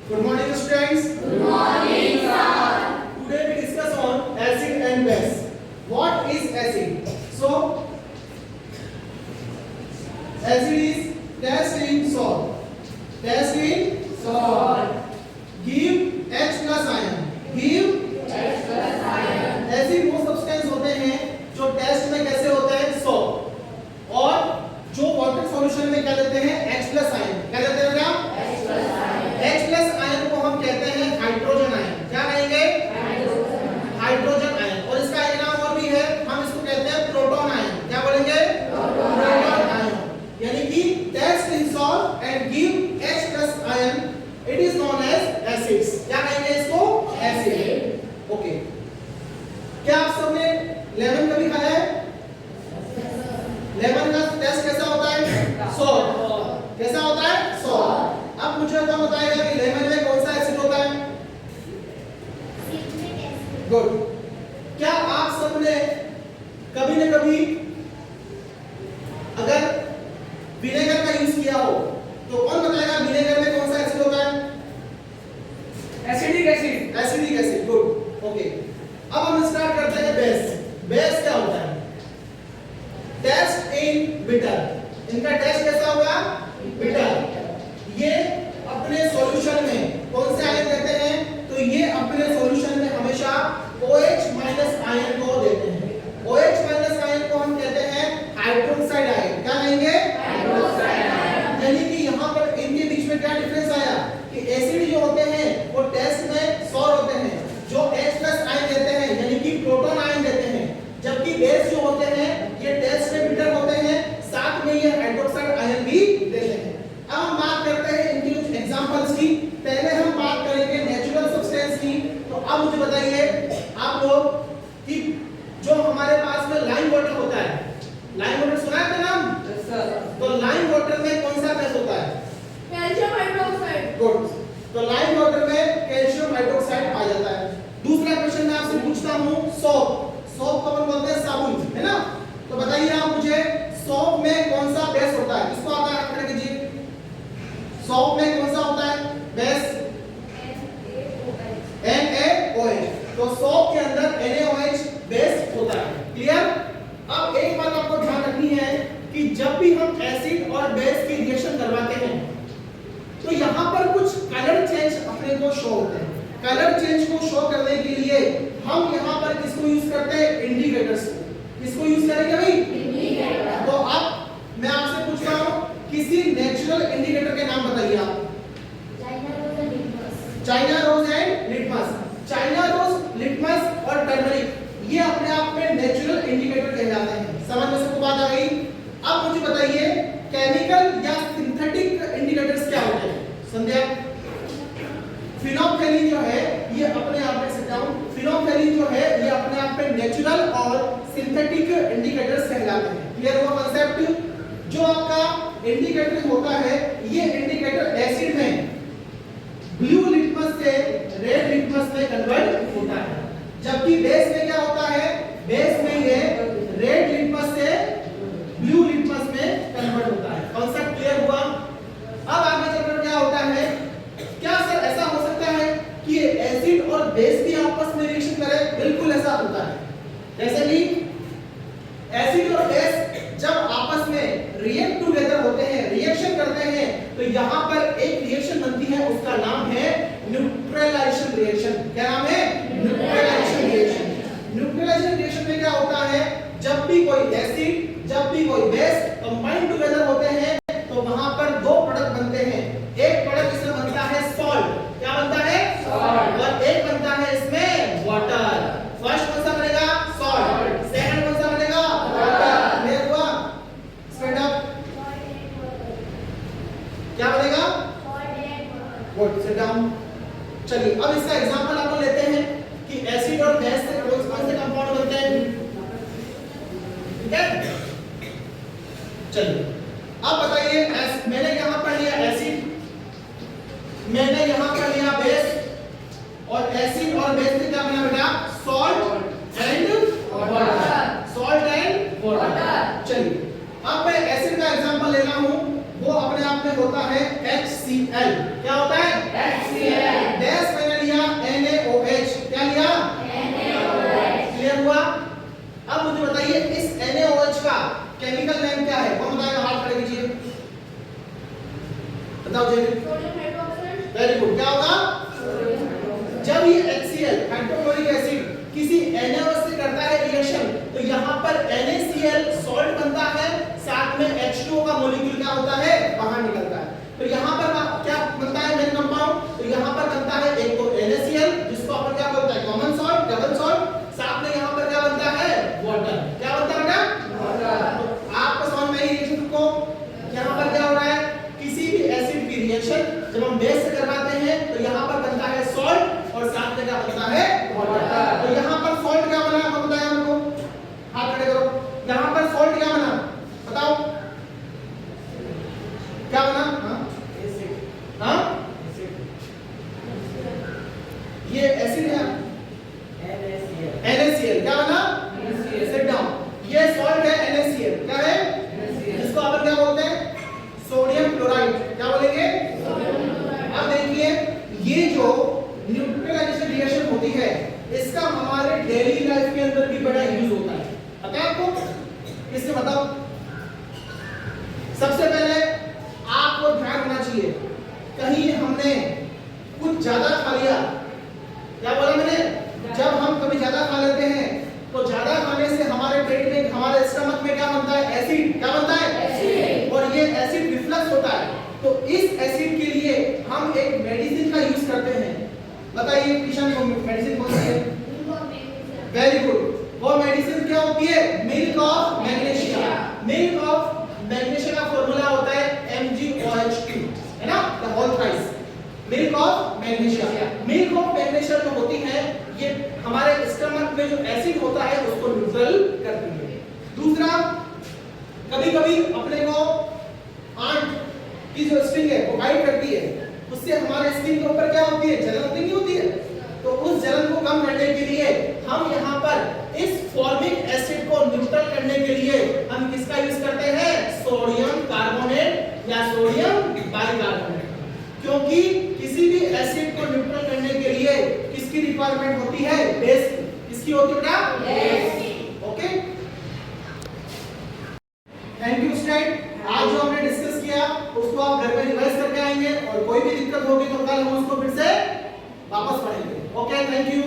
Good morning, students. Good morning, sir. Today we discuss on acid and base. What is acid? So, acid is test in salt. Test in Salt. give H plus ion. Give H plus ion. ऐसे वो substance होते हैं जो test में कैसे होते हैं salt, और जो वाटर सॉल्यूशन में क्या लेते हैं H प्लस आयन. क्या लेते हैं बेटा? H plus ion. H plus ion को हम कहते हैं हाइड्रोजन आयन. क्या कहेंगे? Hydrogen ion. और इसका एक नाम और भी है, हम इसको कहते हैं प्रोटॉन आयन. क्या बोलेंगे? Proton ion. यानी कि taste in salt and give H plus ion, it is known as acids. क्या कहेंगे इसको? एसिड. ओके. क्या आप सबने लेमन कभी खाया है? लेमन का टेस्ट कैसा होता है? सॉल्ट. कैसा होता है? सॉल्ट. अब मुझे कौन बताएगा कि लेमन में कौन सा एसिड होता है? गुड. क्या आप सबने कभी न कभी अगर विनेगर का यूज किया हो तो कौन बताएगा विनेगर में कौन सा एसिड होता है? Acidic acid. Acidic acid. Good. Okay. अब हम स्टार्ट करते हैं बेस. बेस क्या होता है? टेस्ट इन बिटर. इनका टेस्ट कैसा होगा? बिटर. ये अपने सॉल्यूशन में कौन से आयन देते हैं? तो ये अपने सॉल्यूशन में हमेशा OH माइनस आयन को देते हैं. OH माइनस आयन को हम कहते हैं हाइड्रोक्साइड आयन. क्या कहेंगे? Hydroxide ion. यानी कि यहाँ पर इनके बीच में क्या डिफरेंस आया कि एसिड जो होते हैं वो टेस्ट में सॉर होते हैं, जो H प्लस आयन देते हैं यानी कि प्रोटॉन आयन देते हैं, जबकि बेस जो होते हैं ये टेस्ट में बिटर होते हैं, साथ में ये हाइड्रोक्साइड आयन भी देते हैं. अब हम बात करते हैं इनके कुछ एग्जांपल्स की. पहले हम बात करेंगे नेचुरल सब्सटेंस की. तो अब मुझे बताइए आप लोग कि जो हमारे पास में लाइम वाटर होता है, लाइम वाटर सुना है नाम? Yes sir. तो लाइम वाटर में कौन सा बेस होता है? Calcium hydroxide. गुड. तो लाइम वाटर में कैल्शियम हाइड्रोक्साइड आ जाता है. दूसरा क्वेश्चन मैं आपसे पूछता हूं सोप. सोप को हम बोलते हैं साबुन, है ना? तो बताइए आप मुझे सोप में कौन सा बेस होता है? इसको आप याद रखना कीजिए. सोप में कौन सा होता है बेस? NaOH. तो सोप के अंदर NaOH बेस होता है. क्लियर? अब एक बात आपको ध्यान रखनी है कि जब भी हम एसिड और बेस की रिएक्शन करवाते हैं तो यहाँ पर कुछ कलर चेंज अपने को शो होते हैं. कलर चेंज को शो करने के लिए हम यहाँ पर किसको यूज करते हैं? इंडिकेटर्स को. किसको यूज करेंगे भाई? इंडिकेटर. तो अब मैं आपसे पूछता हूँ किसी नेचुरल इंडिकेटर के नाम बताइए आप. China rose and litmus. China rose, litmus और टर्मरिक ये अपने आप में नेचुरल इंडिकेटर कहलाते हैं. समझ में सबको बात आ गई? अब मुझे बताइए केमिकल या सिंथेटिक इंडिकेटर्स क्या होते हैं? संध्या. फिनोल्फथालीन जो है ये अपने आप में सेट डाउन. फिनोल्फथालीन जो है ये अपने आप में नेचुरल और सिंथेटिक इंडिकेटर्स कहलाते हैं. क्लियर हुआ कांसेप्ट? जो आपका इंडिकेटर होता है ये इंडिकेटर एसिड में ब्लू लिटमस से रेड लिटमस में कन्वर्ट होता है, जबकि बेस में क्या होता है? बेस में ये रेड लिटमस से ब्लू लिटमस में कन्वर्ट होता है. कांसेप्ट क्लियर हुआ? अब आगे चलकर क्या होता है? क्या सर ऐसा हो सकता है कि एसिड और बेस भी आपस में रिएक्शन करें? बिल्कुल ऐसा होता है. जैसे कि एसिड और बेस जब आपस में रिएक्ट टुगेदर होते हैं, रिएक्शन करते हैं, तो यहाँ पर एक रिएक्शन बनती है, उसका नाम है न्यूट्रलाइजेशन रिएक्शन. क्या नाम है? Neutralisation reaction. न्यूट्रलाइजेशन रिएक्शन में क्या होता है? जब भी कोई एसिड, जब भी कोई बेस कंबाइन टुगेदर होते हैं तो वहां पर दो प्रोडक्ट बनते हैं. एक प्रोडक्ट इसमें बनता है सॉल्ट. क्या बनता है? सॉल्ट. और एक बनता है इसमें वाटर. फर्स्ट कौन सा बनेगा? सॉल्ट. सेकंड कौन सा बनेगा? वाटर. क्लियर हुआ? Stand up. क्या बनेगा? गुड. Sit down. चलिए अब इसका एग्जांपल आप लोग लेते हैं कि एसिड और बेस से कौन से कंपाउंड बनते हैं. ठीक है? चलिए अब बताइए मैंने यहाँ पर लिया एसिड, मैंने यहाँ पर लिया बेस, और एसिड और बेस से क्या बना बेटा? Salt and water. Salt and water. चलिए अब मैं एसिड का एग्जांपल ले रहा हूँ, वो अपने आप में होता है HCl. क्या होता है? HCl. Very good. क्या होगा? जब ये HCl हाइड्रोक्लोरिक एसिड किसी NaOH से करता है रिएक्शन, तो यहाँ पर NaCl सॉल्ट बनता है, साथ में H2O का मॉलिक्यूल क्या होता है? बाहर निकलता है। तो यहाँ पर क्या बनता है मेन कंपाउंड? तो यहाँ पर बनता है एक तो NaCl, जिसको अपन क्या बोलते हैं? कॉमन सॉल्ट, डबल सॉल्ट, साथ में यहाँ पर क्या बनता है? वाटर। क्या बनता है बेटा? वाटर। तो आपको समझ में आई रिएक्शन को? यहाँ पर क्या हो रहा है? किसी भी एसिड की रिएक्शन जब हम बेस से करवाते हैं तो यहाँ पर बनता है सॉल्ट और साथ में क्या बनता है? वाटर। तो यहाँ पर सॉल्ट क्या बना? आपको बताया हमको, हाथ खड़े करो। यहाँ पर सॉल्ट क्या बना? बताओ क्या बना? हाँ, ये एसिड है NaCl। क्या बना? Sit down. ये सॉल्ट है NaCl। क्या है? जिसको अपन क्या बोलते हैं? Sodium chloride. क्या बोलेंगे? अब देखिए, ये जो न्यूट्रलाइजेशन रिएक्शन होती है, इसका हमारे डेली लाइफ के अंदर भी बड़ा यूज होता है। पता है आपको? किससे बताओ? सबसे पहले आपको ध्यान रखना चाहिए, कहीं हमने कुछ ज्यादा खा लिया। क्या बोला मैंने? जब हम कभी ज्यादा खा लेते हैं तो ज्यादा खाने से हमारे पेट में, हमारे स्टमक में क्या बनता है? एसिड। क्या बनता है? एसिड। और ये एसिड रिफ्लक्स होता है। तो इस एसिड के लिए हम एक मेडिसिन का यूज करते हैं। बताइए किशन को मेडिसिन कौन सी है? Very good. वो मेडिसिन क्या होती है? Milk of magnesia. Milk of magnesia का फॉर्मूला होता है MgOH2, है ना? The whole price milk of magnesia. Milk of magnesia जो होती है, ये हमारे स्टमक में जो एसिड होता है उसको न्यूट्रल करती है। दूसरा, कभी-कभी अपने को आंट की जो स्ट्रिंग है वो बाइट करती है, उससे हमारे स्किन के ऊपर क्या होती है? जलन होती नहीं होती है? तो उस जलन को कम करने के लिए हम यहाँ पर इस फॉर्मिक एसिड को न्यूट्रल करने के लिए हम किसका यूज करते हैं? सोडियम कार्बोनेट या सोडियम बाइकार्बोनेट। क्योंकि किसी भी एसिड को न्यूट्रल करने के लिए किसकी रिक्वायरमेंट होती है? बेस की। किसकी होती है बेटा? बेस की। Okay, thank you student. आज जो हमने डिस्कस किया उसको आप घर में रिवाइज करके आएंगे और कोई भी दिक्कत होगी तो कल हम उसको फिर से वापस पढ़ेंगे। Okay, thank you.